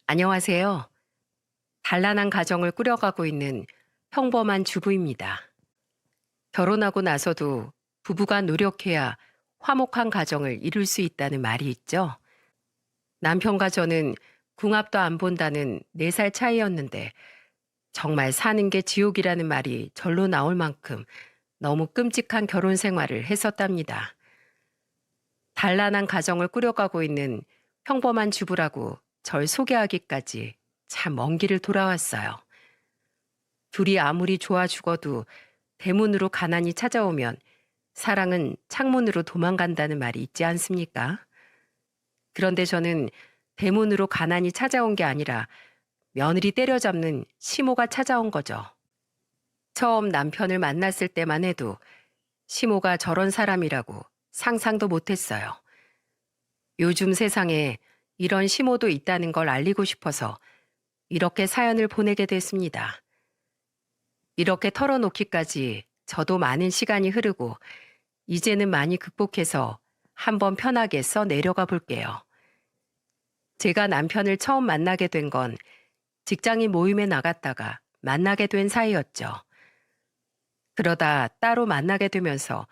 안녕하세요. 단란한 가정을 꾸려가고 있는 평범한 주부입니다. 결혼하고 나서도 부부가 노력해야 화목한 가정을 이룰 수 있다는 말이 있죠. 남편과 저는 궁합도 안 본다는 4살 차이였는데 정말 사는 게 지옥이라는 말이 절로 나올 만큼 너무 끔찍한 결혼 생활을 했었답니다. 단란한 가정을 꾸려가고 있는 평범한 주부라고 절 소개하기까지 참 먼 길을 돌아왔어요. 둘이 아무리 좋아 죽어도 대문으로 가난이 찾아오면 사랑은 창문으로 도망간다는 말이 있지 않습니까? 그런데 저는 대문으로 가난이 찾아온 게 아니라 며느리 때려잡는 시모가 찾아온 거죠. 처음 남편을 만났을 때만 해도 시모가 저런 사람이라고 상상도 못했어요. 요즘 세상에 이런 시모도 있다는 걸 알리고 싶어서 이렇게 사연을 보내게 됐습니다. 이렇게 털어놓기까지 저도 많은 시간이 흐르고 이제는 많이 극복해서 한번 편하게 써 내려가 볼게요. 제가 남편을 처음 만나게 된 건 직장인 모임에 나갔다가 만나게 된 사이였죠. 그러다 따로 만나게 되면서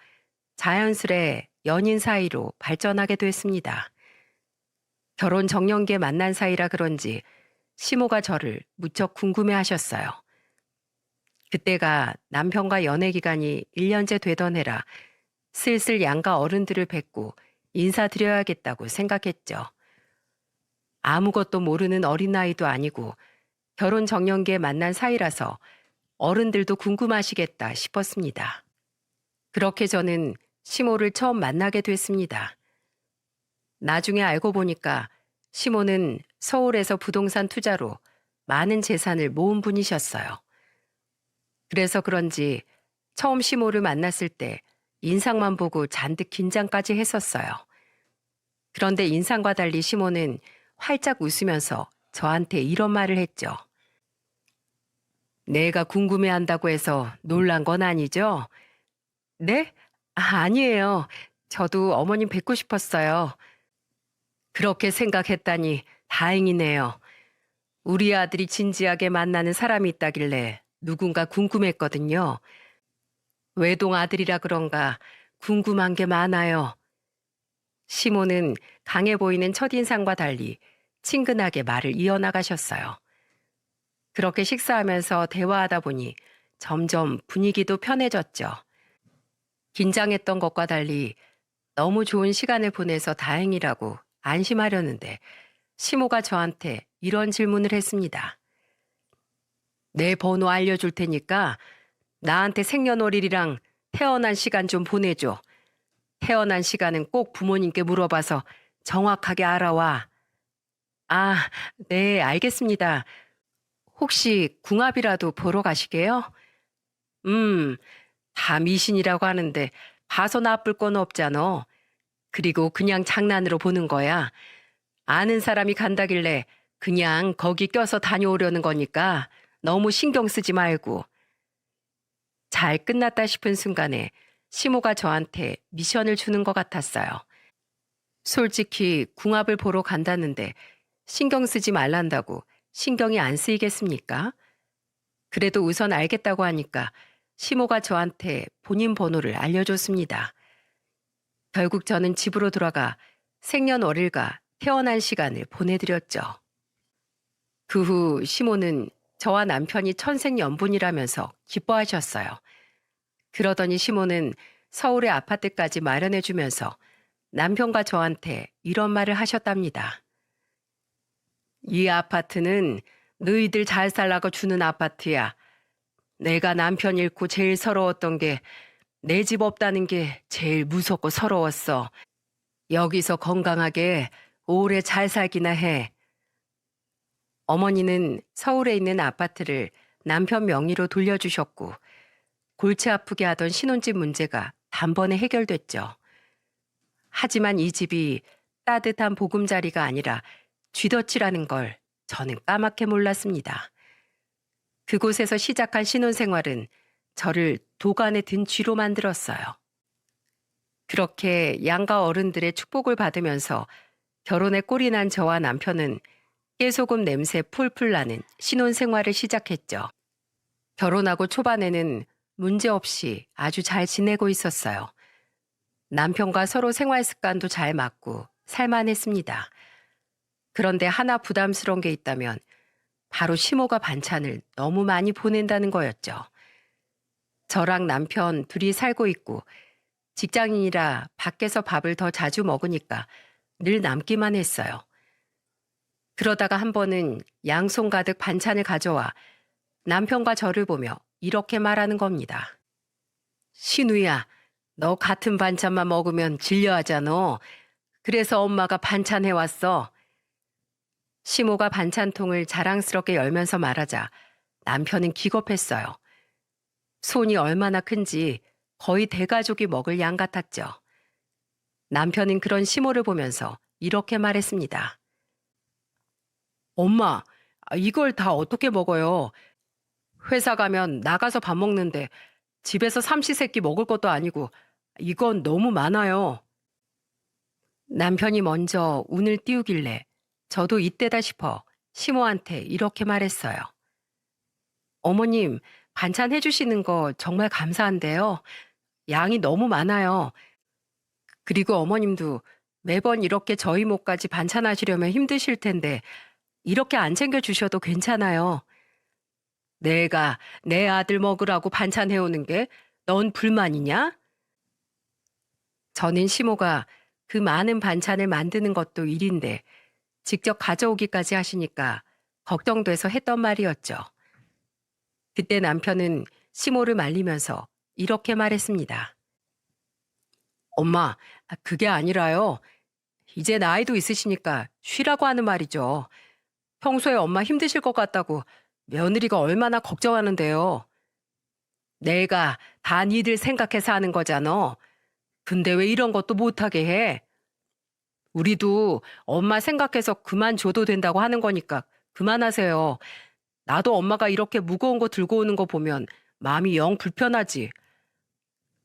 자연스레 연인 사이로 발전하게 됐습니다. 결혼 정년기에 만난 사이라 그런지 시모가 저를 무척 궁금해 하셨어요. 그때가 남편과 연애 기간이 1년째 되던 해라 슬슬 양가 어른들을 뵙고 인사드려야겠다고 생각했죠. 아무것도 모르는 어린아이도 아니고 결혼 정년기에 만난 사이라서 어른들도 궁금하시겠다 싶었습니다. 그렇게 저는 시모를 처음 만나게 됐습니다. 나중에 알고 보니까 시모는 서울에서 부동산 투자로 많은 재산을 모은 분이셨어요. 그래서 그런지 처음 시모를 만났을 때 인상만 보고 잔뜩 긴장까지 했었어요. 그런데 인상과 달리 시모는 활짝 웃으면서 저한테 이런 말을 했죠. 내가 궁금해한다고 해서 놀란 건 아니죠? 네? 아니에요. 저도 어머님 뵙고 싶었어요. 그렇게 생각했다니 다행이네요. 우리 아들이 진지하게 만나는 사람이 있다길래 누군가 궁금했거든요. 외동 아들이라 그런가 궁금한 게 많아요. 시모는 강해 보이는 첫인상과 달리 친근하게 말을 이어나가셨어요. 그렇게 식사하면서 대화하다 보니 점점 분위기도 편해졌죠. 긴장했던 것과 달리 너무 좋은 시간을 보내서 다행이라고 안심하려는데 시모가 저한테 이런 질문을 했습니다. 내 번호 알려줄 테니까 나한테 생년월일이랑 태어난 시간 좀 보내줘. 태어난 시간은 꼭 부모님께 물어봐서 정확하게 알아와. 아, 네, 알겠습니다. 혹시 궁합이라도 보러 가시게요? 음, 다 미신이라고 하는데 봐서 나쁠 건 없잖아. 그리고 그냥 장난으로 보는 거야. 아는 사람이 간다길래 그냥 거기 껴서 다녀오려는 거니까 너무 신경 쓰지 말고. 잘 끝났다 싶은 순간에 시모가 저한테 미션을 주는 것 같았어요. 솔직히 궁합을 보러 간다는데 신경 쓰지 말란다고 신경이 안 쓰이겠습니까? 그래도 우선 알겠다고 하니까 시모가 저한테 본인 번호를 알려줬습니다. 결국 저는 집으로 돌아가 생년월일과 태어난 시간을 보내드렸죠. 그 후 시모는 저와 남편이 천생연분이라면서 기뻐하셨어요. 그러더니 시모는 서울의 아파트까지 마련해주면서 남편과 저한테 이런 말을 하셨답니다. 이 아파트는 너희들 잘 살라고 주는 아파트야. 내가 남편 잃고 제일 서러웠던 게 내 집 없다는 게 제일 무섭고 서러웠어. 여기서 건강하게 오래 잘 살기나 해. 어머니는 서울에 있는 아파트를 남편 명의로 돌려주셨고 골치 아프게 하던 신혼집 문제가 단번에 해결됐죠. 하지만 이 집이 따뜻한 보금자리가 아니라 쥐덫이라는 걸 저는 까맣게 몰랐습니다. 그곳에서 시작한 신혼생활은 저를 도간에 든 쥐로 만들었어요. 그렇게 양가 어른들의 축복을 받으면서 결혼에 꼴이 난 저와 남편은 깨소금 냄새 풀풀 나는 신혼생활을 시작했죠. 결혼하고 초반에는 문제없이 아주 잘 지내고 있었어요. 남편과 서로 생활 습관도 잘 맞고 살만했습니다. 그런데 하나 부담스러운 게 있다면 바로 시모가 반찬을 너무 많이 보낸다는 거였죠. 저랑 남편 둘이 살고 있고 직장인이라 밖에서 밥을 더 자주 먹으니까 늘 남기만 했어요. 그러다가 한 번은 양손 가득 반찬을 가져와 남편과 저를 보며 이렇게 말하는 겁니다. 신우야, 너 같은 반찬만 먹으면 질려하잖아. 그래서 엄마가 반찬 해왔어. 시모가 반찬통을 자랑스럽게 열면서 말하자 남편은 기겁했어요. 손이 얼마나 큰지 거의 대가족이 먹을 양 같았죠. 남편은 그런 시모를 보면서 이렇게 말했습니다. 엄마, 이걸 다 어떻게 먹어요? 회사 가면 나가서 밥 먹는데 집에서 삼시세끼 먹을 것도 아니고 이건 너무 많아요. 남편이 먼저 운을 띄우길래 저도 이때다 싶어 시모한테 이렇게 말했어요. 어머님, 반찬 해주시는 거 정말 감사한데요. 양이 너무 많아요. 그리고 어머님도 매번 이렇게 저희 몫까지 반찬하시려면 힘드실 텐데 이렇게 안 챙겨주셔도 괜찮아요. 내가 내 아들 먹으라고 반찬 해오는 게 넌 불만이냐? 저는 시모가 그 많은 반찬을 만드는 것도 일인데 직접 가져오기까지 하시니까 걱정돼서 했던 말이었죠. 그때 남편은 시모를 말리면서 이렇게 말했습니다. 엄마, 그게 아니라요. 이제 나이도 있으시니까 쉬라고 하는 말이죠. 평소에 엄마 힘드실 것 같다고 며느리가 얼마나 걱정하는데요. 내가 다 니들 생각해서 하는 거잖아. 근데 왜 이런 것도 못하게 해? 우리도 엄마 생각해서 그만줘도 된다고 하는 거니까 그만하세요. 나도 엄마가 이렇게 무거운 거 들고 오는 거 보면 마음이 영 불편하지.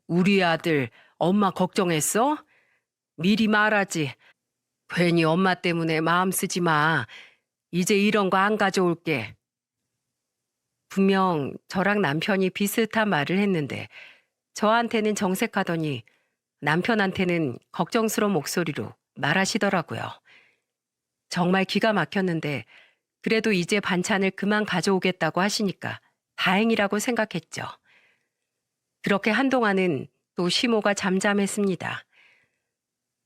우리 아들 엄마 걱정했어? 미리 말하지. 괜히 엄마 때문에 마음 쓰지 마. 이제 이런 거 안 가져올게. 분명 저랑 남편이 비슷한 말을 했는데 저한테는 정색하더니 남편한테는 걱정스러운 목소리로 말하시더라고요. 정말 기가 막혔는데 그래도 이제 반찬을 그만 가져오겠다고 하시니까 다행이라고 생각했죠. 그렇게 한동안은 또 시모가 잠잠했습니다.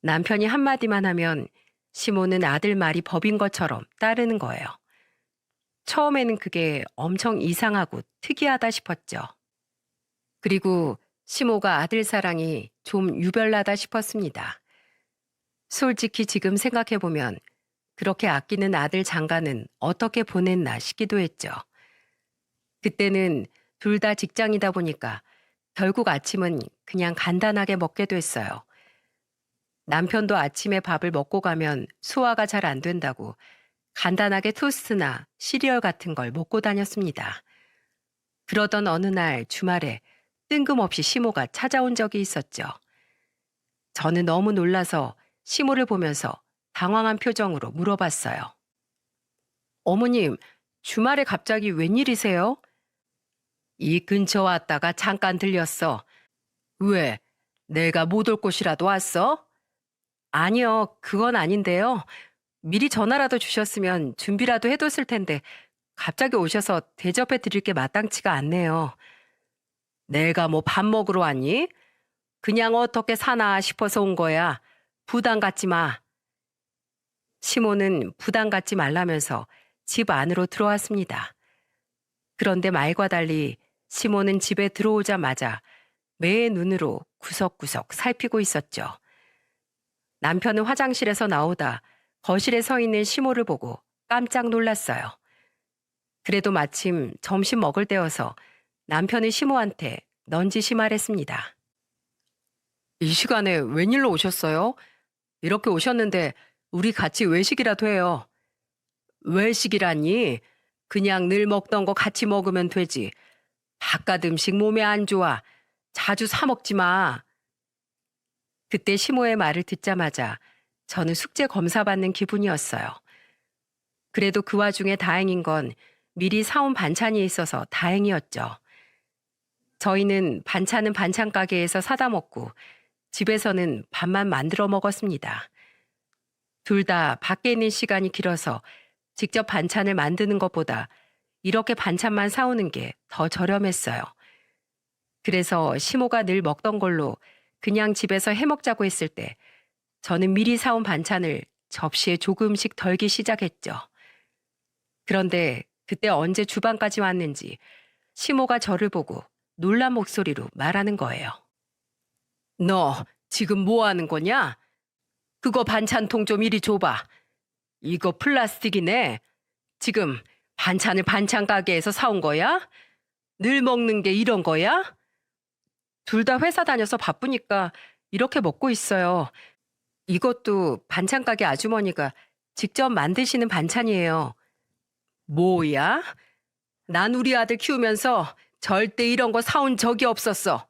남편이 한마디만 하면 시모는 아들 말이 법인 것처럼 따르는 거예요. 처음에는 그게 엄청 이상하고 특이하다 싶었죠. 그리고 시모가 아들 사랑이 좀 유별나다 싶었습니다. 솔직히 지금 생각해보면 그렇게 아끼는 아들 장가는 어떻게 보냈나 싶기도 했죠. 그때는 둘 다 직장이다 보니까 결국 아침은 그냥 간단하게 먹게 됐어요. 남편도 아침에 밥을 먹고 가면 소화가 잘 안 된다고 간단하게 토스트나 시리얼 같은 걸 먹고 다녔습니다. 그러던 어느 날 주말에 뜬금없이 시모가 찾아온 적이 있었죠. 저는 너무 놀라서 시모를 보면서 당황한 표정으로 물어봤어요. 어머님, 주말에 갑자기 웬일이세요? 이 근처 왔다가 잠깐 들렸어. 왜? 내가 못 올 곳이라도 왔어? 아니요, 그건 아닌데요. 미리 전화라도 주셨으면 준비라도 해뒀을 텐데 갑자기 오셔서 대접해 드릴 게 마땅치가 않네요. 내가 뭐 밥 먹으러 왔니? 그냥 어떻게 사나 싶어서 온 거야. 부담 갖지 마. 시모는 부담 갖지 말라면서 집 안으로 들어왔습니다. 그런데 말과 달리 시모는 집에 들어오자마자 매의 눈으로 구석구석 살피고 있었죠. 남편은 화장실에서 나오다 거실에 서 있는 시모를 보고 깜짝 놀랐어요. 그래도 마침 점심 먹을 때여서 남편은 시모한테 넌지시 말했습니다. 이 시간에 웬일로 오셨어요? 이렇게 오셨는데 우리 같이 외식이라도 해요. 외식이라니? 그냥 늘 먹던 거 같이 먹으면 되지. 바깥 음식 몸에 안 좋아. 자주 사 먹지 마. 그때 시모의 말을 듣자마자 저는 숙제 검사 받는 기분이었어요. 그래도 그 와중에 다행인 건 미리 사온 반찬이 있어서 다행이었죠. 저희는 반찬은 반찬 가게에서 사다 먹고 집에서는 밥만 만들어 먹었습니다. 둘 다 밖에 있는 시간이 길어서 직접 반찬을 만드는 것보다 이렇게 반찬만 사오는 게 더 저렴했어요. 그래서 시모가 늘 먹던 걸로 그냥 집에서 해 먹자고 했을 때 저는 미리 사온 반찬을 접시에 조금씩 덜기 시작했죠. 그런데 그때 언제 주방까지 왔는지 시모가 저를 보고 놀란 목소리로 말하는 거예요. 너 지금 뭐 하는 거냐? 그거 반찬통 좀 이리 줘봐. 이거 플라스틱이네. 지금 반찬을 반찬 가게에서 사온 거야? 늘 먹는 게 이런 거야? 둘 다 회사 다녀서 바쁘니까 이렇게 먹고 있어요. 이것도 반찬 가게 아주머니가 직접 만드시는 반찬이에요. 뭐야? 난 우리 아들 키우면서 절대 이런 거 사온 적이 없었어.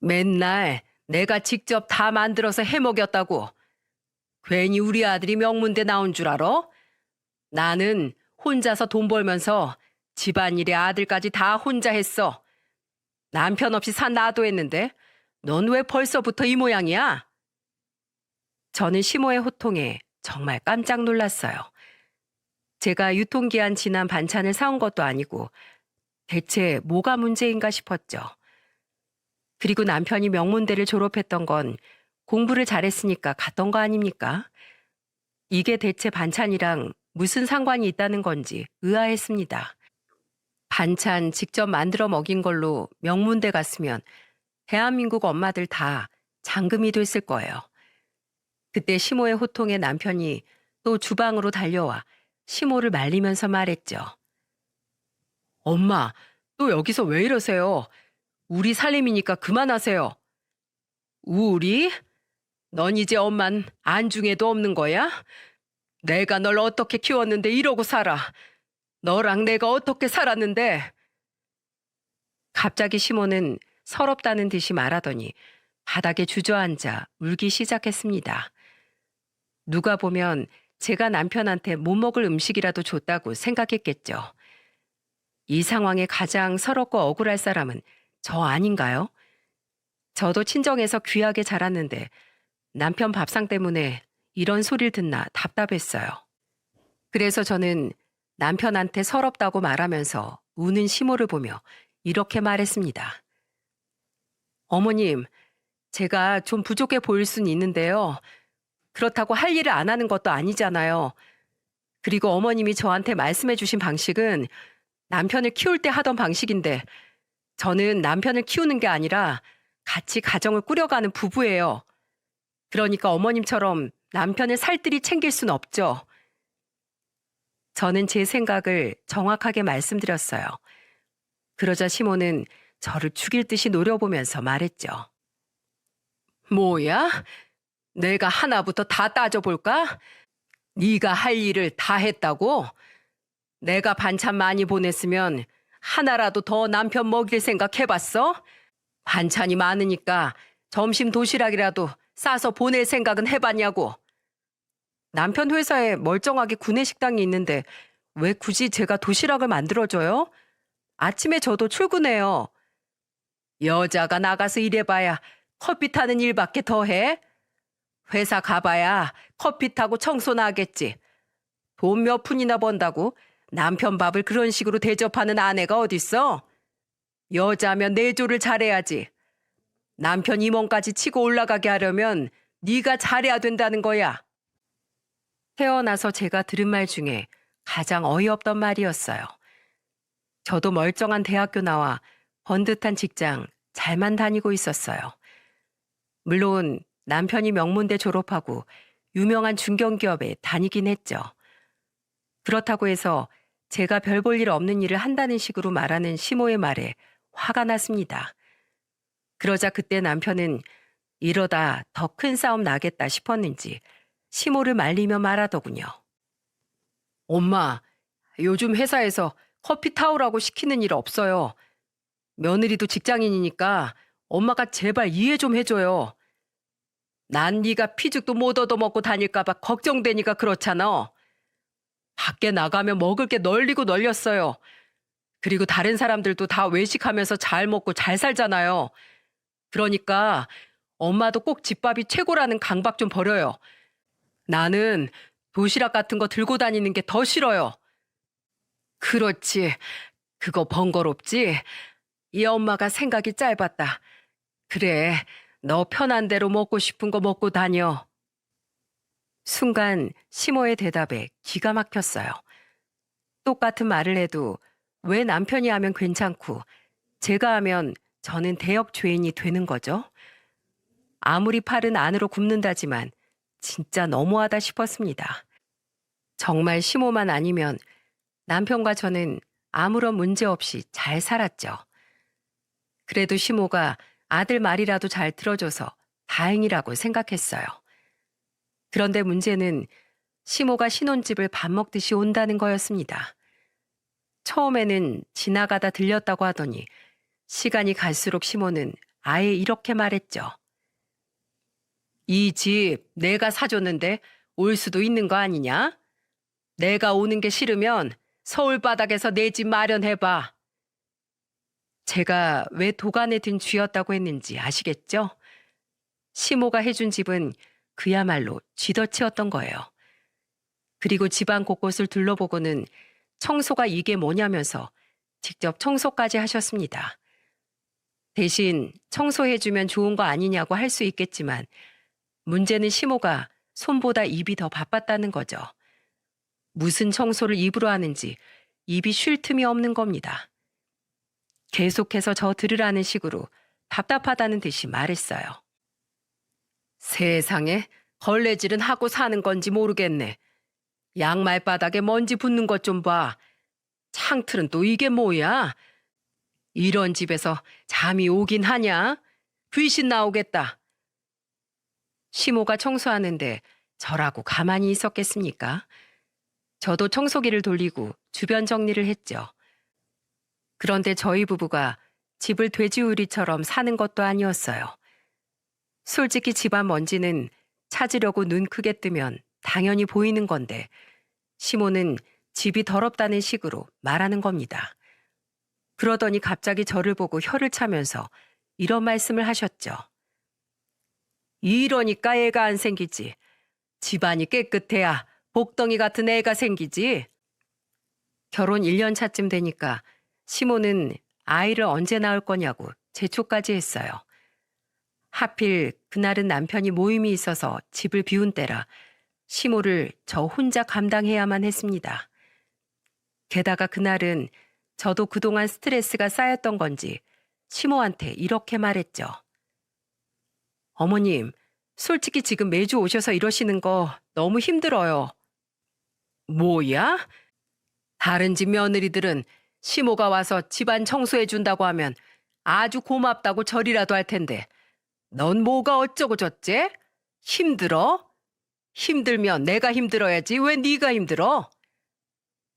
맨날 내가 직접 다 만들어서 해 먹였다고. 괜히 우리 아들이 명문대 나온 줄 알아? 나는 혼자서 돈 벌면서 집안일에 아들까지 다 혼자 했어. 남편 없이 산 나도 했는데 넌 왜 벌써부터 이 모양이야? 저는 시모의 호통에 정말 깜짝 놀랐어요. 제가 유통기한 지난 반찬을 사온 것도 아니고 대체 뭐가 문제인가 싶었죠. 그리고 남편이 명문대를 졸업했던 건 공부를 잘했으니까 갔던 거 아닙니까? 이게 대체 반찬이랑 무슨 상관이 있다는 건지 의아했습니다. 반찬 직접 만들어 먹인 걸로 명문대 갔으면 대한민국 엄마들 다 장금이 됐을 거예요. 그때 시모의 호통에 남편이 또 주방으로 달려와 시모를 말리면서 말했죠. 엄마, 또 여기서 왜 이러세요? 우리 살림이니까 그만하세요. 우리? 넌 이제 엄만 안중에도 없는 거야? 내가 널 어떻게 키웠는데 이러고 살아. 너랑 내가 어떻게 살았는데. 갑자기 시모는 서럽다는 듯이 말하더니 바닥에 주저앉아 울기 시작했습니다. 누가 보면 제가 남편한테 못 먹을 음식이라도 줬다고 생각했겠죠. 이 상황에 가장 서럽고 억울할 사람은 저 아닌가요? 저도 친정에서 귀하게 자랐는데 남편 밥상 때문에 이런 소리를 듣나 답답했어요. 그래서 저는 남편한테 서럽다고 말하면서 우는 시모를 보며 이렇게 말했습니다. 어머님, 제가 좀 부족해 보일 순 있는데요. 그렇다고 할 일을 안 하는 것도 아니잖아요. 그리고 어머님이 저한테 말씀해 주신 방식은 남편을 키울 때 하던 방식인데 저는 남편을 키우는 게 아니라 같이 가정을 꾸려가는 부부예요. 그러니까 어머님처럼 남편을 살뜰히 챙길 순 없죠. 저는 제 생각을 정확하게 말씀드렸어요. 그러자 시모는 저를 죽일 듯이 노려보면서 말했죠. 뭐야? 내가 하나부터 다 따져볼까? 네가 할 일을 다 했다고? 내가 반찬 많이 보냈으면 하나라도 더 남편 먹일 생각 해봤어? 반찬이 많으니까 점심 도시락이라도 싸서 보낼 생각은 해봤냐고. 남편 회사에 멀쩡하게 구내식당이 있는데 왜 굳이 제가 도시락을 만들어줘요? 아침에 저도 출근해요. 여자가 나가서 일해봐야 커피 타는 일밖에 더 해? 회사 가봐야 커피 타고 청소나 하겠지. 돈 몇 푼이나 번다고 남편 밥을 그런 식으로 대접하는 아내가 어딨어? 여자면 내조를 잘해야지. 남편 임원까지 치고 올라가게 하려면 네가 잘해야 된다는 거야. 태어나서 제가 들은 말 중에 가장 어이없던 말이었어요. 저도 멀쩡한 대학교 나와 번듯한 직장 잘만 다니고 있었어요. 물론 남편이 명문대 졸업하고 유명한 중견기업에 다니긴 했죠. 그렇다고 해서 제가 별 볼 일 없는 일을 한다는 식으로 말하는 시모의 말에 화가 났습니다. 그러자 그때 남편은 이러다 더 큰 싸움 나겠다 싶었는지 시모를 말리며 말하더군요. 엄마, 요즘 회사에서 커피 타오라고 시키는 일 없어요. 며느리도 직장인이니까 엄마가 제발 이해 좀 해줘요. 난 네가 피죽도 못 얻어먹고 다닐까 봐 걱정되니까 그렇잖아. 밖에 나가면 먹을 게 널리고 널렸어요. 그리고 다른 사람들도 다 외식하면서 잘 먹고 잘 살잖아요. 그러니까 엄마도 꼭 집밥이 최고라는 강박 좀 버려요. 나는 도시락 같은 거 들고 다니는 게 더 싫어요. 그렇지. 그거 번거롭지? 이 엄마가 생각이 짧았다. 그래, 너 편한 대로 먹고 싶은 거 먹고 다녀. 순간 시모의 대답에 기가 막혔어요. 똑같은 말을 해도 왜 남편이 하면 괜찮고 제가 하면 저는 대역 죄인이 되는 거죠? 아무리 팔은 안으로 굽는다지만 진짜 너무하다 싶었습니다. 정말 시모만 아니면 남편과 저는 아무런 문제 없이 잘 살았죠. 그래도 시모가 아들 말이라도 잘 들어줘서 다행이라고 생각했어요. 그런데 문제는 시모가 신혼집을 밥 먹듯이 온다는 거였습니다. 처음에는 지나가다 들렸다고 하더니 시간이 갈수록 시모는 아예 이렇게 말했죠. 이 집 내가 사줬는데 올 수도 있는 거 아니냐? 내가 오는 게 싫으면 서울 바닥에서 내 집 마련해봐. 제가 왜 도간에 든 쥐였다고 했는지 아시겠죠? 시모가 해준 집은 그야말로 쥐덫이었던 거예요. 그리고 집안 곳곳을 둘러보고는 청소가 이게 뭐냐면서 직접 청소까지 하셨습니다. 대신 청소해주면 좋은 거 아니냐고 할 수 있겠지만 문제는 시모가 손보다 입이 더 바빴다는 거죠. 무슨 청소를 입으로 하는지 입이 쉴 틈이 없는 겁니다. 계속해서 저 들으라는 식으로 답답하다는 듯이 말했어요. 세상에 걸레질은 하고 사는 건지 모르겠네. 양말 바닥에 먼지 붙는 것 좀 봐. 창틀은 또 이게 뭐야? 이런 집에서 잠이 오긴 하냐? 귀신 나오겠다. 시모가 청소하는데 저라고 가만히 있었겠습니까? 저도 청소기를 돌리고 주변 정리를 했죠. 그런데 저희 부부가 집을 돼지우리처럼 사는 것도 아니었어요. 솔직히 집안 먼지는 찾으려고 눈 크게 뜨면 당연히 보이는 건데 시모는 집이 더럽다는 식으로 말하는 겁니다. 그러더니 갑자기 저를 보고 혀를 차면서 이런 말씀을 하셨죠. 이러니까 애가 안 생기지. 집안이 깨끗해야 복덩이 같은 애가 생기지. 결혼 1년 차쯤 되니까 시모는 아이를 언제 낳을 거냐고 재촉까지 했어요. 하필 그날은 남편이 모임이 있어서 집을 비운 때라 시모를 저 혼자 감당해야만 했습니다. 게다가 그날은 저도 그동안 스트레스가 쌓였던 건지 시모한테 이렇게 말했죠. 어머님, 솔직히 지금 매주 오셔서 이러시는 거 너무 힘들어요. 뭐야? 다른 집 며느리들은 시모가 와서 집안 청소해 준다고 하면 아주 고맙다고 절이라도 할 텐데 넌 뭐가 어쩌고 저째? 힘들어? 힘들면 내가 힘들어야지 왜 네가 힘들어?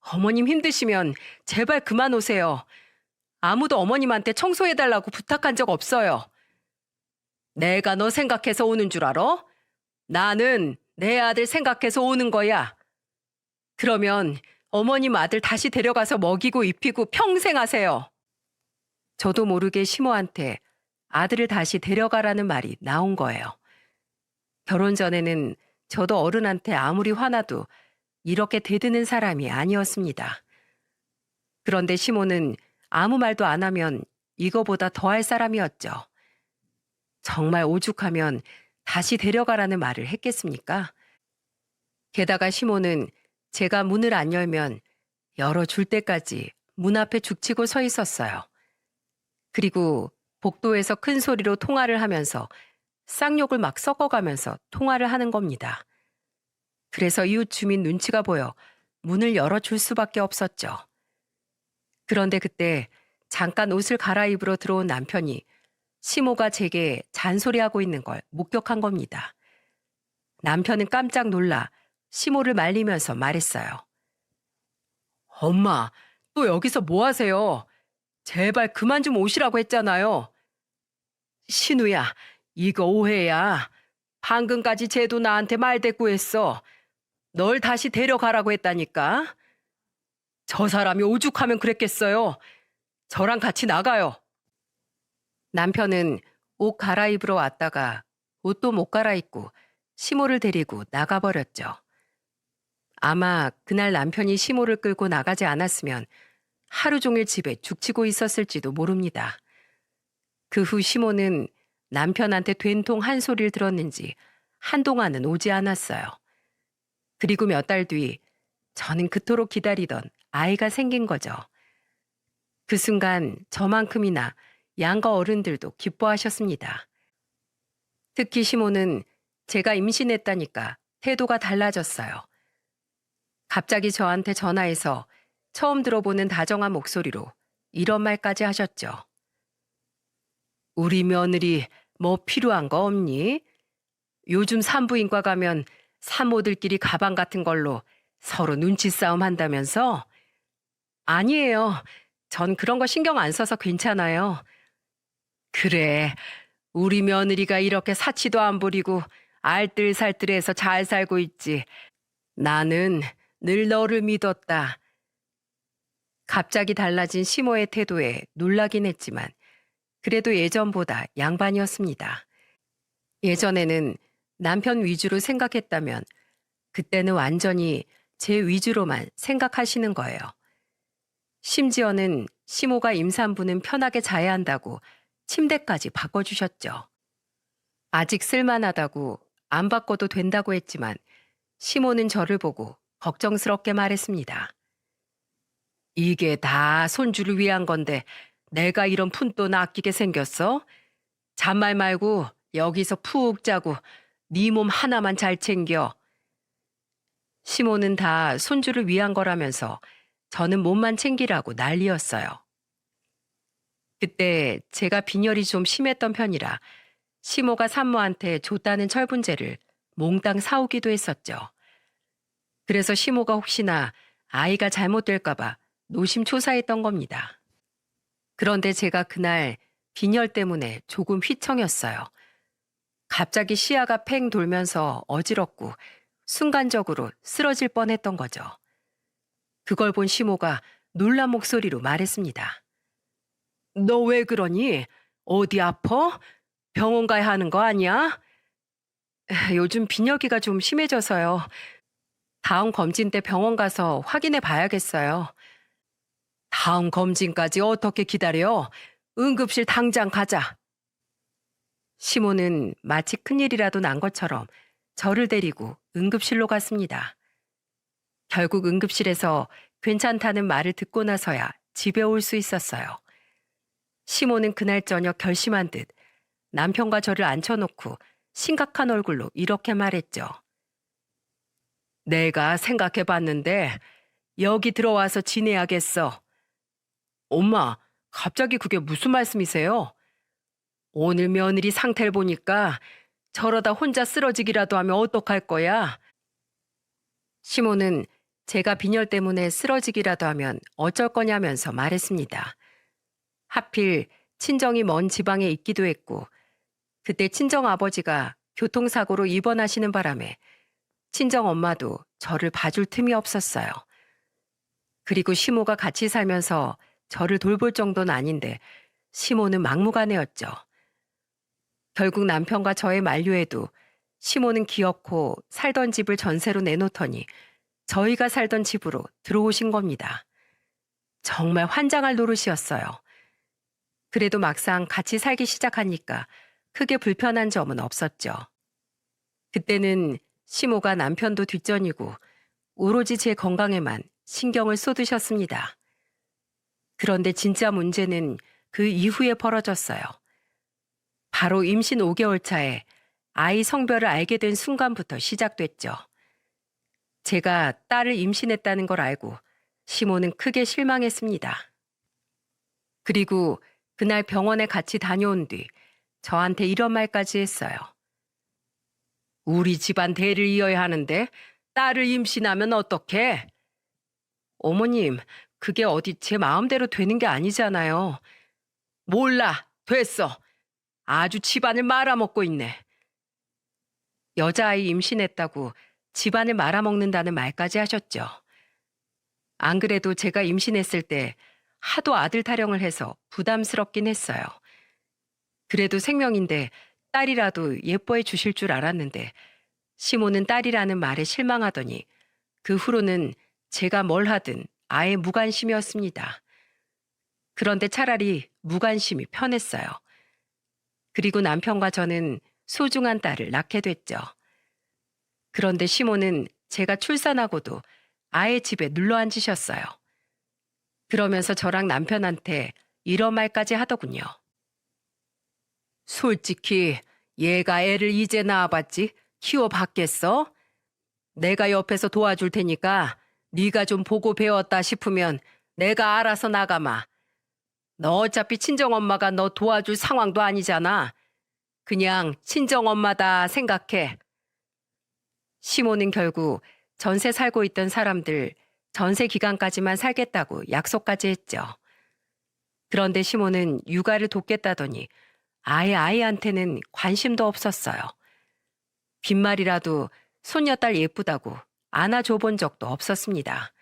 어머님 힘드시면 제발 그만 오세요. 아무도 어머님한테 청소해달라고 부탁한 적 없어요. 내가 너 생각해서 오는 줄 알아? 나는 내 아들 생각해서 오는 거야. 그러면 어머님 아들 다시 데려가서 먹이고 입히고 평생 하세요. 저도 모르게 시모한테 아들을 다시 데려가라는 말이 나온 거예요. 결혼 전에는 저도 어른한테 아무리 화나도 이렇게 대드는 사람이 아니었습니다. 그런데 시모는 아무 말도 안 하면 이거보다 더할 사람이었죠. 정말 오죽하면 다시 데려가라는 말을 했겠습니까? 게다가 시모는 제가 문을 안 열면 열어줄 때까지 문 앞에 죽치고 서 있었어요. 그리고 복도에서 큰 소리로 통화를 하면서 쌍욕을 막 섞어가면서 통화를 하는 겁니다. 그래서 이웃 주민 눈치가 보여 문을 열어줄 수밖에 없었죠. 그런데 그때 잠깐 옷을 갈아입으러 들어온 남편이 시모가 제게 잔소리하고 있는 걸 목격한 겁니다. 남편은 깜짝 놀라 시모를 말리면서 말했어요. 엄마, 또 여기서 뭐 하세요? 제발 그만 좀 오시라고 했잖아요. 신우야, 이거 오해야. 방금까지 쟤도 나한테 말대꾸했어. 널 다시 데려가라고 했다니까. 저 사람이 오죽하면 그랬겠어요. 저랑 같이 나가요. 남편은 옷 갈아입으러 왔다가 옷도 못 갈아입고 시모를 데리고 나가버렸죠. 아마 그날 남편이 시모를 끌고 나가지 않았으면 하루 종일 집에 죽치고 있었을지도 모릅니다. 그 후 시모는 남편한테 된통 한 소리를 들었는지 한동안은 오지 않았어요. 그리고 몇 달 뒤 저는 그토록 기다리던 아이가 생긴 거죠. 그 순간 저만큼이나 양가 어른들도 기뻐하셨습니다. 특히 시모는 제가 임신했다니까 태도가 달라졌어요. 갑자기 저한테 전화해서 처음 들어보는 다정한 목소리로 이런 말까지 하셨죠. 우리 며느리 뭐 필요한 거 없니? 요즘 산부인과 가면 산모들끼리 가방 같은 걸로 서로 눈치 싸움 한다면서? 아니에요. 전 그런 거 신경 안 써서 괜찮아요. 그래, 우리 며느리가 이렇게 사치도 안 부리고 알뜰살뜰해서 잘 살고 있지. 나는 늘 너를 믿었다. 갑자기 달라진 시모의 태도에 놀라긴 했지만 그래도 예전보다 양반이었습니다. 예전에는 남편 위주로 생각했다면 그때는 완전히 제 위주로만 생각하시는 거예요. 심지어는 시모가 임산부는 편하게 자야 한다고 침대까지 바꿔주셨죠. 아직 쓸만하다고 안 바꿔도 된다고 했지만 시모는 저를 보고 걱정스럽게 말했습니다. 이게 다 손주를 위한 건데 내가 이런 푼돈 아끼게 생겼어? 잔말 말고 여기서 푹 자고 네 몸 하나만 잘 챙겨. 시모는 다 손주를 위한 거라면서 저는 몸만 챙기라고 난리였어요. 그때 제가 빈혈이 좀 심했던 편이라 시모가 산모한테 줬다는 철분제를 몽땅 사오기도 했었죠. 그래서 시모가 혹시나 아이가 잘못될까봐 노심초사했던 겁니다. 그런데 제가 그날 빈혈 때문에 조금 휘청였어요. 갑자기 시야가 팽 돌면서 어지럽고 순간적으로 쓰러질 뻔했던 거죠. 그걸 본 시모가 놀란 목소리로 말했습니다. 너 왜 그러니? 어디 아파? 병원 가야 하는 거 아니야? 요즘 빈혈기가 좀 심해져서요. 다음 검진 때 병원 가서 확인해 봐야겠어요. 다음 검진까지 어떻게 기다려? 응급실 당장 가자. 시모는 마치 큰일이라도 난 것처럼 저를 데리고 응급실로 갔습니다. 결국 응급실에서 괜찮다는 말을 듣고 나서야 집에 올 수 있었어요. 시모는 그날 저녁 결심한 듯 남편과 저를 앉혀놓고 심각한 얼굴로 이렇게 말했죠. 내가 생각해 봤는데 여기 들어와서 지내야겠어. 엄마, 갑자기 그게 무슨 말씀이세요? 오늘 며느리 상태를 보니까 저러다 혼자 쓰러지기라도 하면 어떡할 거야? 시모는 제가 빈혈 때문에 쓰러지기라도 하면 어쩔 거냐면서 말했습니다. 하필 친정이 먼 지방에 있기도 했고 그때 친정 아버지가 교통사고로 입원하시는 바람에 친정 엄마도 저를 봐줄 틈이 없었어요. 그리고 시모가 같이 살면서 저를 돌볼 정도는 아닌데 시모는 막무가내였죠. 결국 남편과 저의 만류에도 시모는 기어코 살던 집을 전세로 내놓더니 저희가 살던 집으로 들어오신 겁니다. 정말 환장할 노릇이었어요. 그래도 막상 같이 살기 시작하니까 크게 불편한 점은 없었죠. 그때는 시모가 남편도 뒷전이고 오로지 제 건강에만 신경을 쏟으셨습니다. 그런데 진짜 문제는 그 이후에 벌어졌어요. 바로 임신 5개월 차에 아이 성별을 알게 된 순간부터 시작됐죠. 제가 딸을 임신했다는 걸 알고 시모는 크게 실망했습니다. 그리고 그날 병원에 같이 다녀온 뒤 저한테 이런 말까지 했어요. 우리 집안 대를 이어야 하는데 딸을 임신하면 어떡해? 어머님, 그게 어디 제 마음대로 되는 게 아니잖아요. 몰라, 됐어. 아주 집안을 말아먹고 있네. 여자아이 임신했다고 집안을 말아먹는다는 말까지 하셨죠. 안 그래도 제가 임신했을 때 하도 아들 타령을 해서 부담스럽긴 했어요. 그래도 생명인데 딸이라도 예뻐해 주실 줄 알았는데 시모는 딸이라는 말에 실망하더니 그 후로는 제가 뭘 하든 아예 무관심이었습니다. 그런데 차라리 무관심이 편했어요. 그리고 남편과 저는 소중한 딸을 낳게 됐죠. 그런데 시모는 제가 출산하고도 아예 집에 눌러 앉으셨어요. 그러면서 저랑 남편한테 이런 말까지 하더군요. 솔직히 얘가 애를 이제 낳아봤지 키워봤겠어? 내가 옆에서 도와줄 테니까 네가 좀 보고 배웠다 싶으면 내가 알아서 나가마. 너 어차피 친정엄마가 너 도와줄 상황도 아니잖아. 그냥 친정엄마다 생각해. 시모는 결국 전세 살고 있던 사람들 전세 기간까지만 살겠다고 약속까지 했죠. 그런데 시모는 육아를 돕겠다더니 아예 아이한테는 관심도 없었어요. 빈말이라도 손녀딸 예쁘다고 안아줘 본 적도 없었습니다.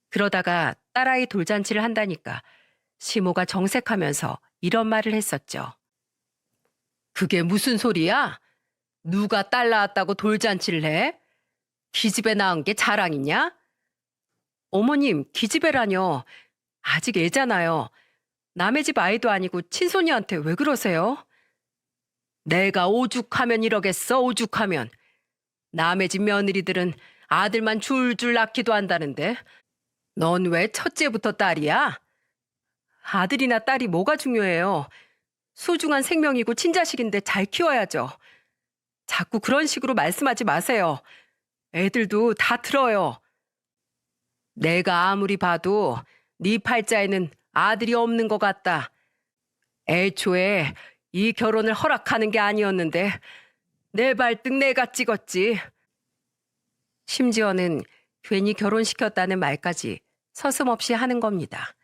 그러다가 딸아이 돌잔치를 한다니까 시모가 정색하면서 이런 말을 했었죠. 그게 무슨 소리야? 누가 딸 낳았다고 돌잔치를 해? 기집애 낳은 게 자랑이냐? 어머님, 기집애라뇨. 아직 애잖아요. 남의 집 아이도 아니고 친손이한테 왜 그러세요? 내가 오죽하면 이러겠어, 오죽하면. 남의 집 며느리들은 아들만 줄줄 낳기도 한다는데 넌 왜 첫째부터 딸이야? 아들이나 딸이 뭐가 중요해요. 소중한 생명이고 친자식인데 잘 키워야죠. 자꾸 그런 식으로 말씀하지 마세요. 애들도 다 들어요. 내가 아무리 봐도 네 팔자에는 아들이 없는 것 같다. 애초에 이 결혼을 허락하는 게 아니었는데 내 발등 내가 찍었지. 심지어는 괜히 결혼시켰다는 말까지 서슴없이 하는 겁니다.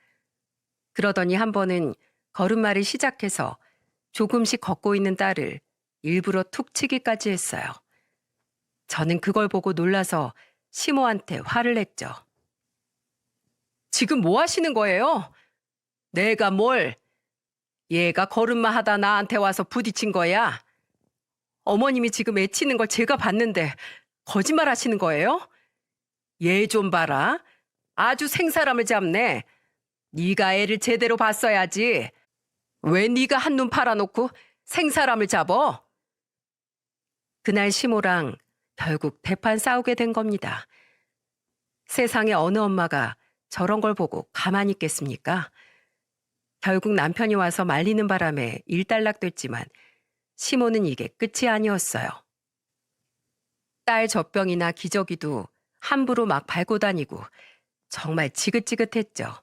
그러더니 한 번은 걸음마를 시작해서 조금씩 걷고 있는 딸을 일부러 툭 치기까지 했어요. 저는 그걸 보고 놀라서 시모한테 화를 냈죠. 지금 뭐 하시는 거예요? 내가 뭘? 얘가 걸음마 하다 나한테 와서 부딪힌 거야. 어머님이 지금 애치는 걸 제가 봤는데 거짓말 하시는 거예요? 얘 좀 봐라. 아주 생사람을 잡네. 네가 애를 제대로 봤어야지. 왜 네가 한눈 팔아놓고 생사람을 잡어? 그날 시모랑 결국 대판 싸우게 된 겁니다. 세상에 어느 엄마가 저런 걸 보고 가만히 있겠습니까? 결국 남편이 와서 말리는 바람에 일단락됐지만 시모는 이게 끝이 아니었어요. 딸 젖병이나 기저귀도 함부로 막 밟고 다니고 정말 지긋지긋했죠.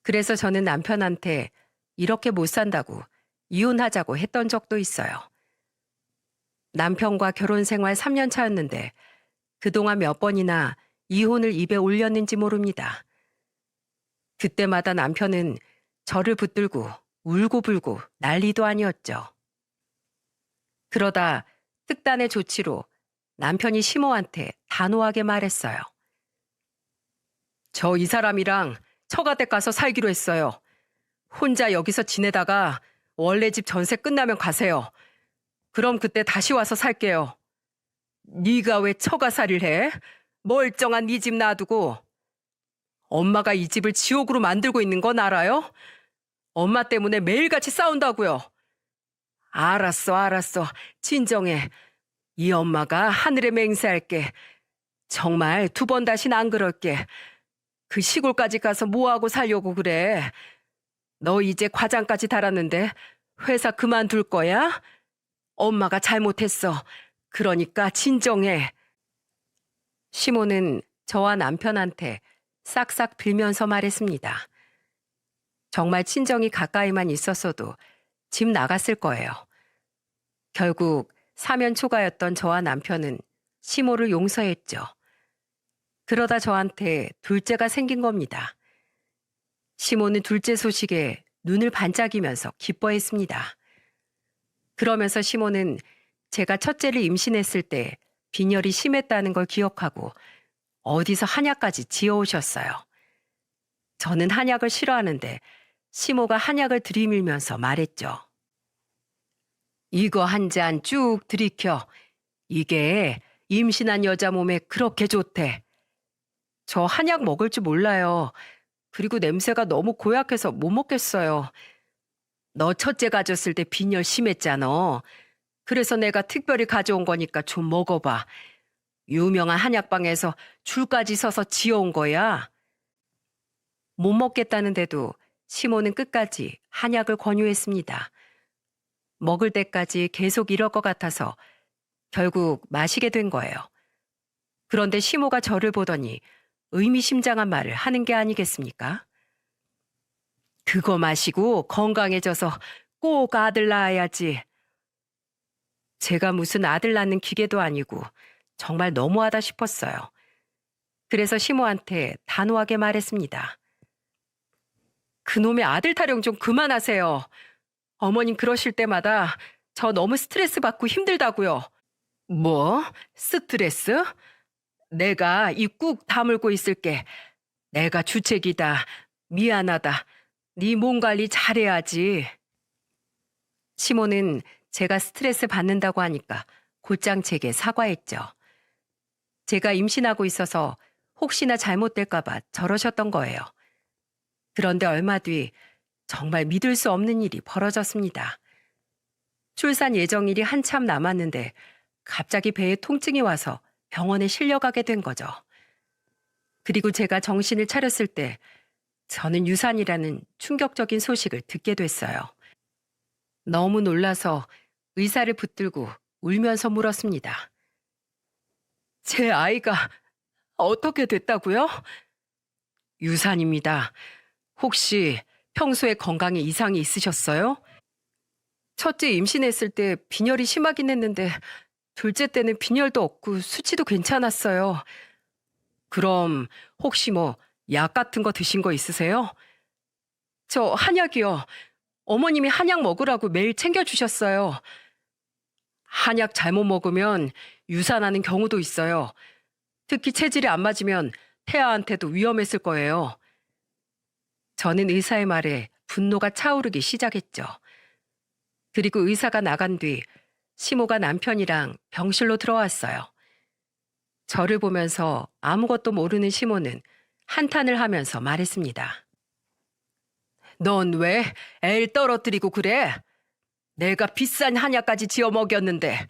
그래서 저는 남편한테 이렇게 못 산다고 이혼하자고 했던 적도 있어요. 남편과 결혼 생활 3년 차였는데 그동안 몇 번이나 이혼을 입에 올렸는지 모릅니다. 그때마다 남편은 저를 붙들고 울고불고 난리도 아니었죠. 그러다 특단의 조치로 남편이 시모한테 단호하게 말했어요. 저 이 사람이랑 처가댁 가서 살기로 했어요. 혼자 여기서 지내다가 원래 집 전세 끝나면 가세요. 그럼 그때 다시 와서 살게요. 네가 왜 처가살이를 해? 멀쩡한 네 집 놔두고. 엄마가 이 집을 지옥으로 만들고 있는 건 알아요? 엄마 때문에 매일같이 싸운다고요. 알았어. 진정해. 이 엄마가 하늘에 맹세할게. 정말 2번 다신 안 그럴게. 그 시골까지 가서 뭐하고 살려고 그래. 너 이제 과장까지 달았는데 회사 그만둘 거야? 엄마가 잘못했어. 그러니까 진정해. 시모는 저와 남편한테 싹싹 빌면서 말했습니다. 정말 친정이 가까이만 있었어도 집 나갔을 거예요. 결국 사면 초가였던 저와 남편은 시모를 용서했죠. 그러다 저한테 둘째가 생긴 겁니다. 시모는 둘째 소식에 눈을 반짝이면서 기뻐했습니다. 그러면서 시모는 제가 첫째를 임신했을 때 빈혈이 심했다는 걸 기억하고 어디서 한약까지 지어오셨어요. 저는 한약을 싫어하는데 시모가 한약을 들이밀면서 말했죠. 이거 한 잔 쭉 들이켜. 이게 임신한 여자 몸에 그렇게 좋대. 저 한약 먹을 줄 몰라요. 그리고 냄새가 너무 고약해서 못 먹겠어요. 너 첫째 가졌을 때 빈혈 심했잖아. 그래서 내가 특별히 가져온 거니까 좀 먹어봐. 유명한 한약방에서 줄까지 서서 지어온 거야. 못 먹겠다는데도 시모는 끝까지 한약을 권유했습니다. 먹을 때까지 계속 이럴 것 같아서 결국 마시게 된 거예요. 그런데 시모가 저를 보더니 의미심장한 말을 하는 게 아니겠습니까? 그거 마시고 건강해져서 꼭 아들 낳아야지. 제가 무슨 아들 낳는 기계도 아니고 정말 너무하다 싶었어요. 그래서 시모한테 단호하게 말했습니다. 그놈의 아들 타령 좀 그만하세요. 어머님 그러실 때마다 저 너무 스트레스 받고 힘들다고요. 뭐? 스트레스? 내가 입 꾹 다물고 있을게. 내가 주책이다. 미안하다. 네 몸 관리 잘해야지. 시모는 제가 스트레스 받는다고 하니까 곧장 제게 사과했죠. 제가 임신하고 있어서 혹시나 잘못될까 봐 저러셨던 거예요. 그런데 얼마 뒤 정말 믿을 수 없는 일이 벌어졌습니다. 출산 예정일이 한참 남았는데 갑자기 배에 통증이 와서 병원에 실려가게 된 거죠. 그리고 제가 정신을 차렸을 때 저는 유산이라는 충격적인 소식을 듣게 됐어요. 너무 놀라서 의사를 붙들고 울면서 물었습니다. 제 아이가 어떻게 됐다고요? 유산입니다. 혹시 평소에 건강에 이상이 있으셨어요? 첫째 임신했을 때 빈혈이 심하긴 했는데 둘째 때는 빈혈도 없고 수치도 괜찮았어요. 그럼 혹시 뭐 약 같은 거 드신 거 있으세요? 저 한약이요. 어머님이 한약 먹으라고 매일 챙겨주셨어요. 한약 잘못 먹으면 유산하는 경우도 있어요. 특히 체질이 안 맞으면 태아한테도 위험했을 거예요. 저는 의사의 말에 분노가 차오르기 시작했죠. 그리고 의사가 나간 뒤 시모가 남편이랑 병실로 들어왔어요. 저를 보면서 아무것도 모르는 시모는 한탄을 하면서 말했습니다. 넌 왜 애를 떨어뜨리고 그래? 내가 비싼 한약까지 지어 먹였는데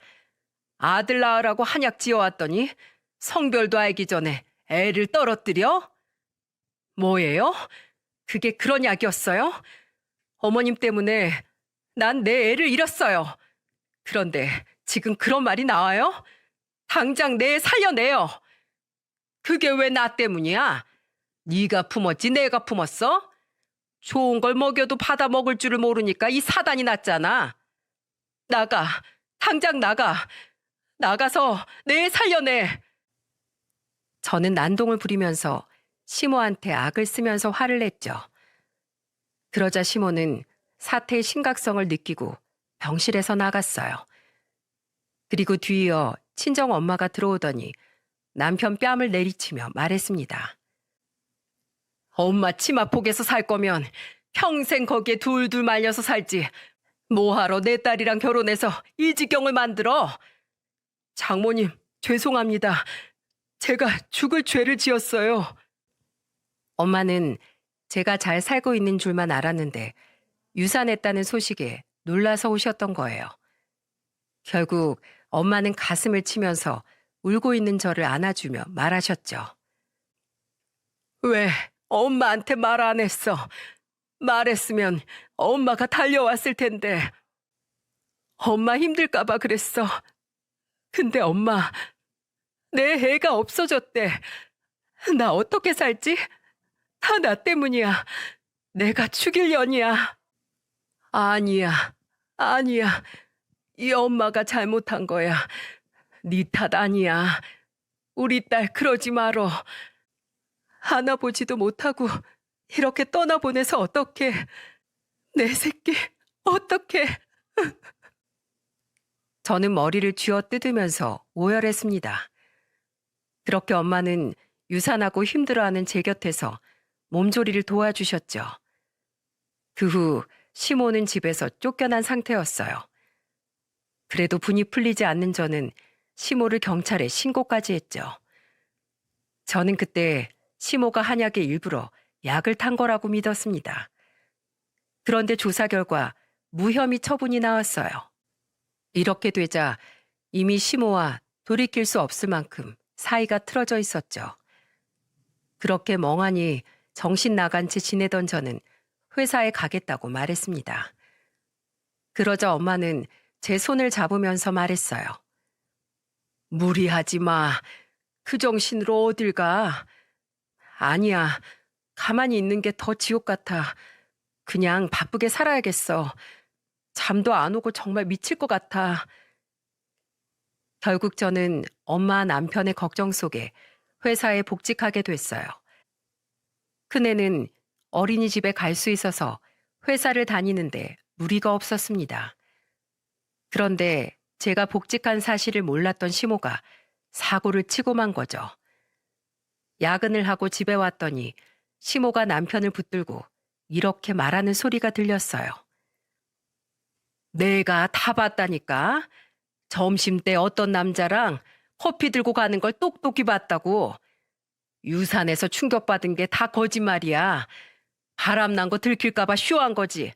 아들 낳으라고 한약 지어왔더니 성별도 알기 전에 애를 떨어뜨려? 뭐예요? 그게 그런 약이었어요? 어머님 때문에 난 내 애를 잃었어요. 그런데 지금 그런 말이 나와요? 당장 내 애 살려내요. 그게 왜 나 때문이야? 네가 품었지 내가 품었어? 좋은 걸 먹여도 받아 먹을 줄을 모르니까 이 사단이 났잖아. 나가. 당장 나가. 나가서 내 애 살려내. 저는 난동을 부리면서 시모한테 악을 쓰면서 화를 냈죠. 그러자 시모는 사태의 심각성을 느끼고 병실에서 나갔어요. 그리고 뒤이어 친정 엄마가 들어오더니 남편 뺨을 내리치며 말했습니다. 엄마 치마폭에서 살 거면 평생 거기에 둘둘 말려서 살지. 뭐하러 내 딸이랑 결혼해서 이 지경을 만들어? 장모님, 죄송합니다. 제가 죽을 죄를 지었어요. 엄마는 제가 잘 살고 있는 줄만 알았는데 유산했다는 소식에 놀라서 오셨던 거예요. 결국 엄마는 가슴을 치면서 울고 있는 저를 안아주며 말하셨죠. 왜 엄마한테 말 안 했어? 말했으면 엄마가 달려왔을 텐데. 엄마 힘들까 봐 그랬어. 근데 엄마, 내 애가 없어졌대. 나 어떻게 살지? 다 나 때문이야. 내가 죽일 년이야. 아니야, 아니야. 이 엄마가 잘못한 거야. 네 탓 아니야. 우리 딸 그러지 말어. 안아보지도 못하고 이렇게 떠나보내서 어떡해. 내 새끼 어떡해. 저는 머리를 쥐어 뜯으면서 오열했습니다. 그렇게 엄마는 유산하고 힘들어하는 제 곁에서 몸조리를 도와주셨죠. 그 후 시모는 집에서 쫓겨난 상태였어요. 그래도 분이 풀리지 않는 저는 시모를 경찰에 신고까지 했죠. 저는 그때 시모가 한약에 일부러 약을 탄 거라고 믿었습니다. 그런데 조사 결과 무혐의 처분이 나왔어요. 이렇게 되자 이미 시모와 돌이킬 수 없을 만큼 사이가 틀어져 있었죠. 그렇게 멍하니 정신 나간 채 지내던 저는 회사에 가겠다고 말했습니다. 그러자 엄마는 제 손을 잡으면서 말했어요. 무리하지 마. 그 정신으로 어딜 가. 아니야. 가만히 있는 게 더 지옥 같아. 그냥 바쁘게 살아야겠어. 잠도 안 오고 정말 미칠 것 같아. 결국 저는 엄마 남편의 걱정 속에 회사에 복직하게 됐어요. 큰애는 어린이집에 갈 수 있어서 회사를 다니는데 무리가 없었습니다. 그런데 제가 복직한 사실을 몰랐던 시모가 사고를 치고 만 거죠. 야근을 하고 집에 왔더니 시모가 남편을 붙들고 이렇게 말하는 소리가 들렸어요. 내가 다 봤다니까. 점심때 어떤 남자랑 커피 들고 가는 걸 똑똑히 봤다고. 유산에서 충격받은 게 다 거짓말이야. 바람난 거 들킬까봐 쇼한 거지.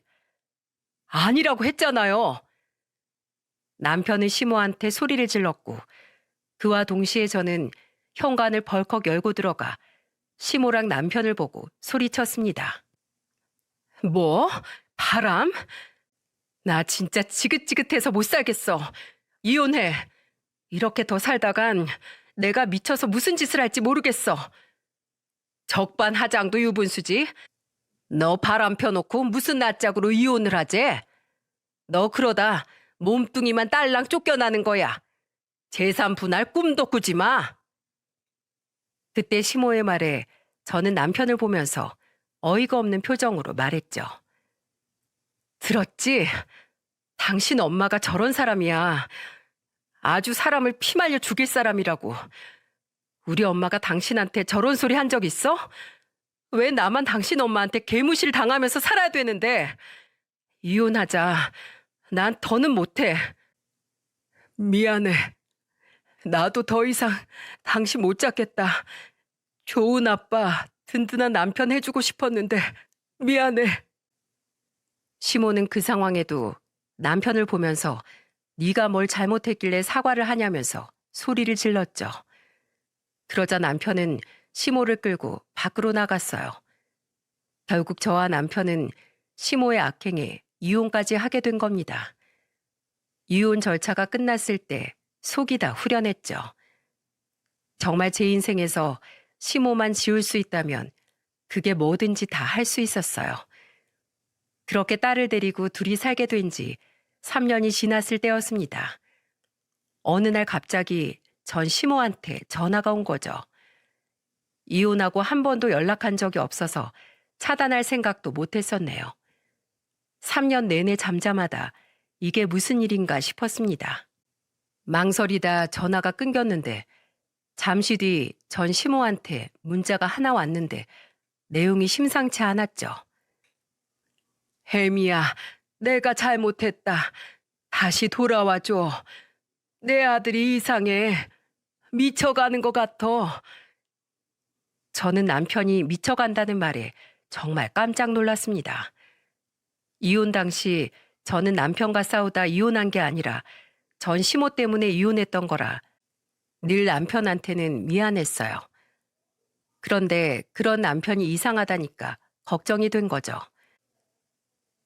아니라고 했잖아요. 남편은 시모한테 소리를 질렀고 그와 동시에 저는 현관을 벌컥 열고 들어가 시모랑 남편을 보고 소리쳤습니다. 뭐? 바람? 나 진짜 지긋지긋해서 못 살겠어. 이혼해. 이렇게 더 살다간 내가 미쳐서 무슨 짓을 할지 모르겠어. 적반하장도 유분수지. 너 바람 펴놓고 무슨 낯짝으로 이혼을 하재? 너 그러다 몸뚱이만 딸랑 쫓겨나는 거야. 재산 분할 꿈도 꾸지 마. 그때 시모의 말에 저는 남편을 보면서 어이가 없는 표정으로 말했죠. 들었지? 당신 엄마가 저런 사람이야. 아주 사람을 피말려 죽일 사람이라고. 우리 엄마가 당신한테 저런 소리 한 적 있어? 왜 나만 당신 엄마한테 개무시를 당하면서 살아야 되는데. 이혼하자. 난 더는 못해. 미안해. 나도 더 이상 당신 못 잡겠다. 좋은 아빠, 든든한 남편 해주고 싶었는데 미안해. 시모는 그 상황에도 남편을 보면서 네가 뭘 잘못했길래 사과를 하냐면서 소리를 질렀죠. 그러자 남편은 시모를 끌고 밖으로 나갔어요. 결국 저와 남편은 시모의 악행에 이혼까지 하게 된 겁니다. 이혼 절차가 끝났을 때 속이 다 후련했죠. 정말 제 인생에서 시모만 지울 수 있다면 그게 뭐든지 다 할 수 있었어요. 그렇게 딸을 데리고 둘이 살게 된 지 3년이 지났을 때였습니다. 어느 날 갑자기 전 시모한테 전화가 온 거죠. 이혼하고 한 번도 연락한 적이 없어서 차단할 생각도 못 했었네요. 3년 내내 잠잠하다 이게 무슨 일인가 싶었습니다. 망설이다 전화가 끊겼는데 잠시 뒤 전 시모한테 문자가 하나 왔는데 내용이 심상치 않았죠. 혜미야, 내가 잘못했다. 다시 돌아와줘. 내 아들이 이상해. 미쳐가는 것 같아. 저는 남편이 미쳐간다는 말에 정말 깜짝 놀랐습니다. 이혼 당시 저는 남편과 싸우다 이혼한 게 아니라 전 시모 때문에 이혼했던 거라 늘 남편한테는 미안했어요. 그런데 그런 남편이 이상하다니까 걱정이 된 거죠.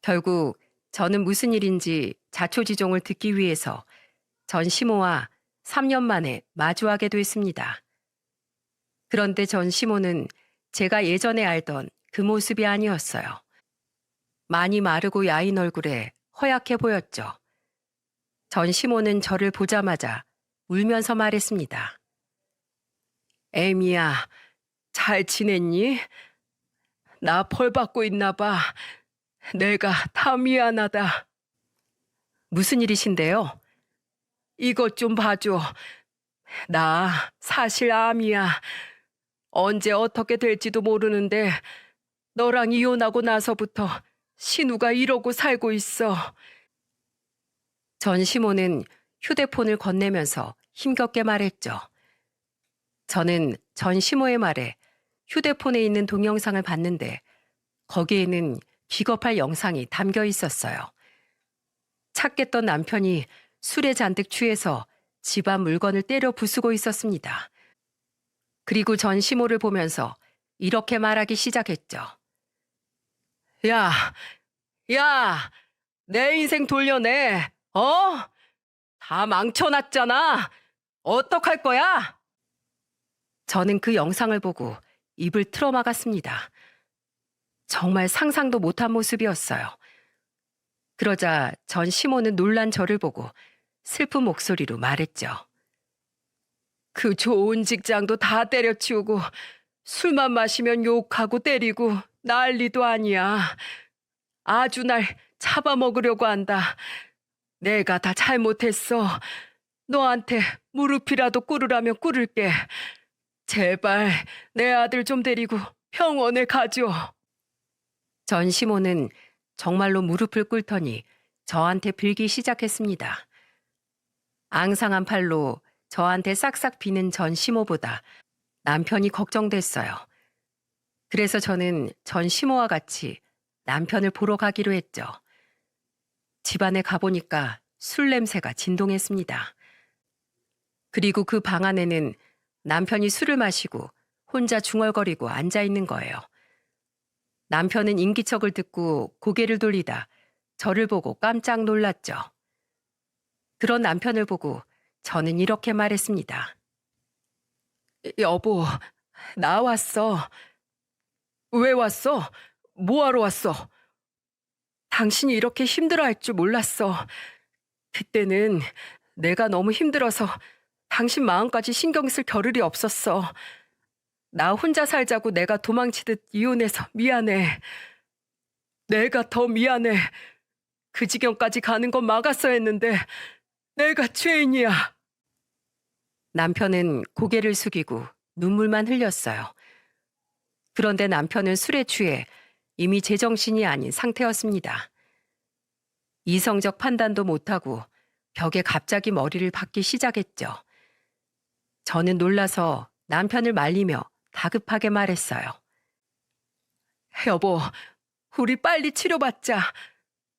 결국 저는 무슨 일인지 자초지종을 듣기 위해서 전 시모와 3년 만에 마주하게 됐습니다. 그런데 전 시모는 제가 예전에 알던 그 모습이 아니었어요. 많이 마르고 야인 얼굴에 허약해 보였죠. 전 시모는 저를 보자마자 울면서 말했습니다. 애미야, 잘 지냈니? 나 벌 받고 있나 봐. 내가 다 미안하다. 무슨 일이신데요? 이것 좀 봐줘. 나 사실 암이야. 언제 어떻게 될지도 모르는데 너랑 이혼하고 나서부터 신우가 이러고 살고 있어. 전 시모는 휴대폰을 건네면서 힘겹게 말했죠. 저는 전 시모의 말에 휴대폰에 있는 동영상을 봤는데 거기에는 기겁할 영상이 담겨 있었어요. 찾겠던 남편이 술에 잔뜩 취해서 집안 물건을 때려 부수고 있었습니다. 그리고 전 시모를 보면서 이렇게 말하기 시작했죠. 야, 야, 내 인생 돌려내. 다 망쳐놨잖아. 어떡할 거야? 저는 그 영상을 보고 입을 틀어막았습니다. 정말 상상도 못한 모습이었어요. 그러자 전 시모는 놀란 저를 보고 슬픈 목소리로 말했죠. 그 좋은 직장도 다 때려치우고 술만 마시면 욕하고 때리고 난리도 아니야. 아주 날 잡아먹으려고 한다. 내가 다 잘못했어. 너한테 무릎이라도 꿇으라면 꿇을게. 제발 내 아들 좀 데리고 병원에 가줘. 전 시모는 정말로 무릎을 꿇더니 저한테 빌기 시작했습니다. 앙상한 팔로 저한테 싹싹 비는 전 시모보다 남편이 걱정됐어요. 그래서 저는 전 시모와 같이 남편을 보러 가기로 했죠. 집안에 가보니까 술 냄새가 진동했습니다. 그리고 그 방 안에는 남편이 술을 마시고 혼자 중얼거리고 앉아 있는 거예요. 남편은 인기척을 듣고 고개를 돌리다 저를 보고 깜짝 놀랐죠. 그런 남편을 보고 저는 이렇게 말했습니다. 여보, 나 왔어. 왜 왔어? 뭐하러 왔어? 당신이 이렇게 힘들어할 줄 몰랐어. 그때는 내가 너무 힘들어서 당신 마음까지 신경 쓸 겨를이 없었어. 나 혼자 살자고 내가 도망치듯 이혼해서 미안해. 내가 더 미안해. 그 지경까지 가는 건 막았어야 했는데 내가 죄인이야. 남편은 고개를 숙이고 눈물만 흘렸어요. 그런데 남편은 술에 취해 이미 제정신이 아닌 상태였습니다. 이성적 판단도 못하고 벽에 갑자기 머리를 박기 시작했죠. 저는 놀라서 남편을 말리며 다급하게 말했어요. 여보, 우리 빨리 치료받자.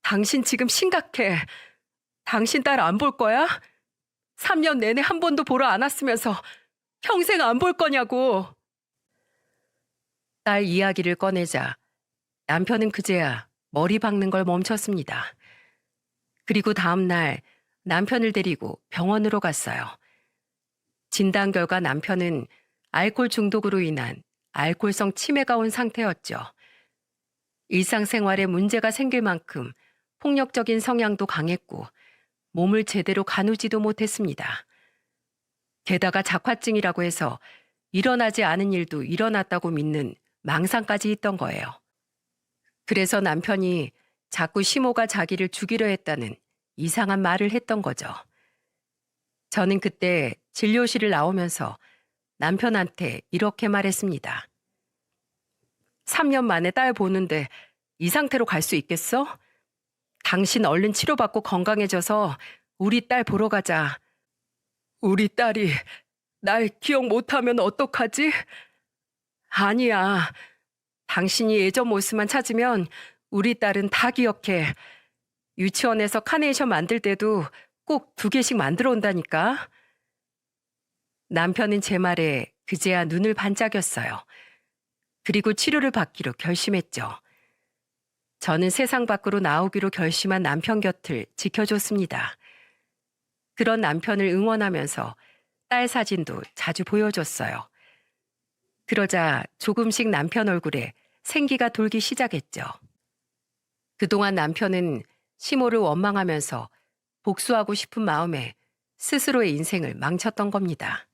당신 지금 심각해. 당신 딸 안 볼 거야? 3년 내내 한 번도 보러 안 왔으면서 평생 안 볼 거냐고. 딸 이야기를 꺼내자 남편은 그제야 머리 박는 걸 멈췄습니다. 그리고 다음 날 남편을 데리고 병원으로 갔어요. 진단 결과 남편은 알코올 중독으로 인한 알코올성 치매가 온 상태였죠. 일상생활에 문제가 생길 만큼 폭력적인 성향도 강했고 몸을 제대로 가누지도 못했습니다. 게다가 작화증이라고 해서 일어나지 않은 일도 일어났다고 믿는 망상까지 있던 거예요. 그래서 남편이 자꾸 시모가 자기를 죽이려 했다는 이상한 말을 했던 거죠. 저는 그때 진료실을 나오면서 남편한테 이렇게 말했습니다. 3년 만에 딸 보는데 이 상태로 갈 수 있겠어? 당신 얼른 치료받고 건강해져서 우리 딸 보러 가자. 우리 딸이 날 기억 못하면 어떡하지? 아니야. 당신이 예전 모습만 찾으면 우리 딸은 다 기억해. 유치원에서 카네이션 만들 때도 꼭 2개씩 만들어 온다니까. 남편은 제 말에 그제야 눈을 반짝였어요. 그리고 치료를 받기로 결심했죠. 저는 세상 밖으로 나오기로 결심한 남편 곁을 지켜줬습니다. 그런 남편을 응원하면서 딸 사진도 자주 보여줬어요. 그러자 조금씩 남편 얼굴에 생기가 돌기 시작했죠. 그동안 남편은 시모를 원망하면서 복수하고 싶은 마음에 스스로의 인생을 망쳤던 겁니다.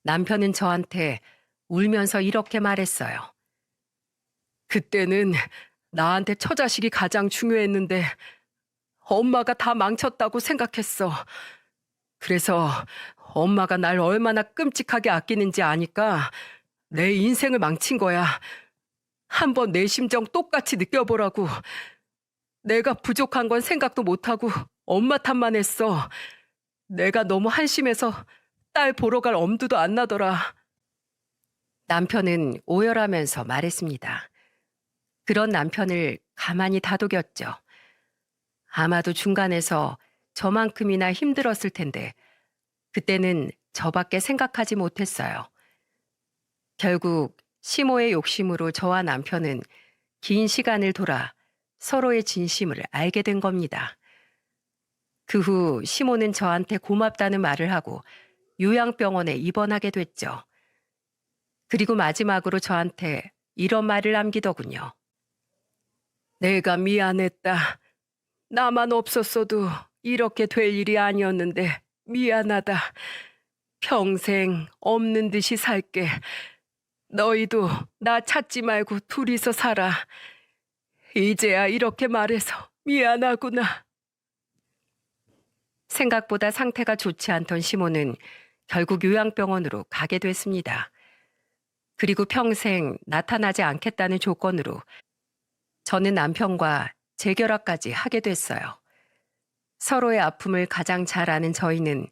남편은 저한테 울면서 이렇게 말했어요. 그때는 나한테 처자식이 가장 중요했는데 엄마가 다 망쳤다고 생각했어. 그래서 엄마가 날 얼마나 끔찍하게 아끼는지 아니까 내 인생을 망친 거야. 한번 내 심정 똑같이 느껴보라고. 내가 부족한 건 생각도 못하고 엄마 탓만 했어. 내가 너무 한심해서 딸 보러 갈 엄두도 안 나더라. 남편은 오열하면서 말했습니다. 그런 남편을 가만히 다독였죠. 아마도 중간에서 저만큼이나 힘들었을 텐데 그때는 저밖에 생각하지 못했어요. 결국 시모의 욕심으로 저와 남편은 긴 시간을 돌아 서로의 진심을 알게 된 겁니다. 그 후 시모는 저한테 고맙다는 말을 하고 요양병원에 입원하게 됐죠. 그리고 마지막으로 저한테 이런 말을 남기더군요. 내가 미안했다. 나만 없었어도 이렇게 될 일이 아니었는데 미안하다. 평생 없는 듯이 살게. 너희도 나 찾지 말고 둘이서 살아. 이제야 이렇게 말해서 미안하구나. 생각보다 상태가 좋지 않던 시모는 결국 요양병원으로 가게 됐습니다. 그리고 평생 나타나지 않겠다는 조건으로 저는 남편과 재결합까지 하게 됐어요. 서로의 아픔을 가장 잘 아는 저희는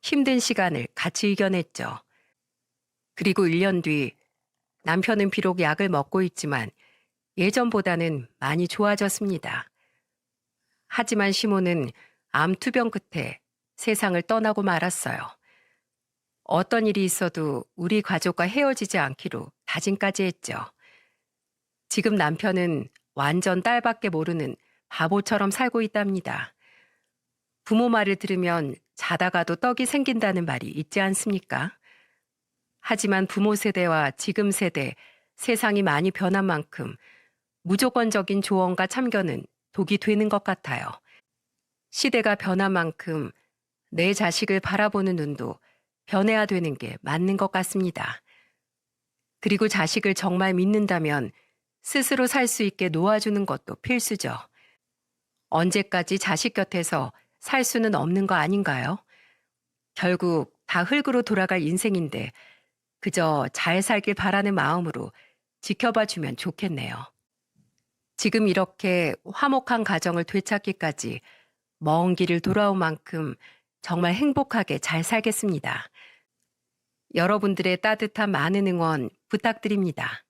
힘든 시간을 같이 이겨냈죠. 그리고 1년 뒤 남편은 비록 약을 먹고 있지만 예전보다는 많이 좋아졌습니다. 하지만 시모는 암투병 끝에 세상을 떠나고 말았어요. 어떤 일이 있어도 우리 가족과 헤어지지 않기로 다짐까지 했죠. 지금 남편은 완전 딸밖에 모르는 바보처럼 살고 있답니다. 부모 말을 들으면 자다가도 떡이 생긴다는 말이 있지 않습니까? 하지만 부모 세대와 지금 세대, 세상이 많이 변한 만큼 무조건적인 조언과 참견은 독이 되는 것 같아요. 시대가 변한 만큼 내 자식을 바라보는 눈도 변해야 되는 게 맞는 것 같습니다. 그리고 자식을 정말 믿는다면 스스로 살 수 있게 놓아주는 것도 필수죠. 언제까지 자식 곁에서 살 수는 없는 거 아닌가요? 결국 다 흙으로 돌아갈 인생인데 그저 잘 살길 바라는 마음으로 지켜봐 주면 좋겠네요. 지금 이렇게 화목한 가정을 되찾기까지 먼 길을 돌아온 만큼 정말 행복하게 잘 살겠습니다. 여러분들의 따뜻한 많은 응원 부탁드립니다.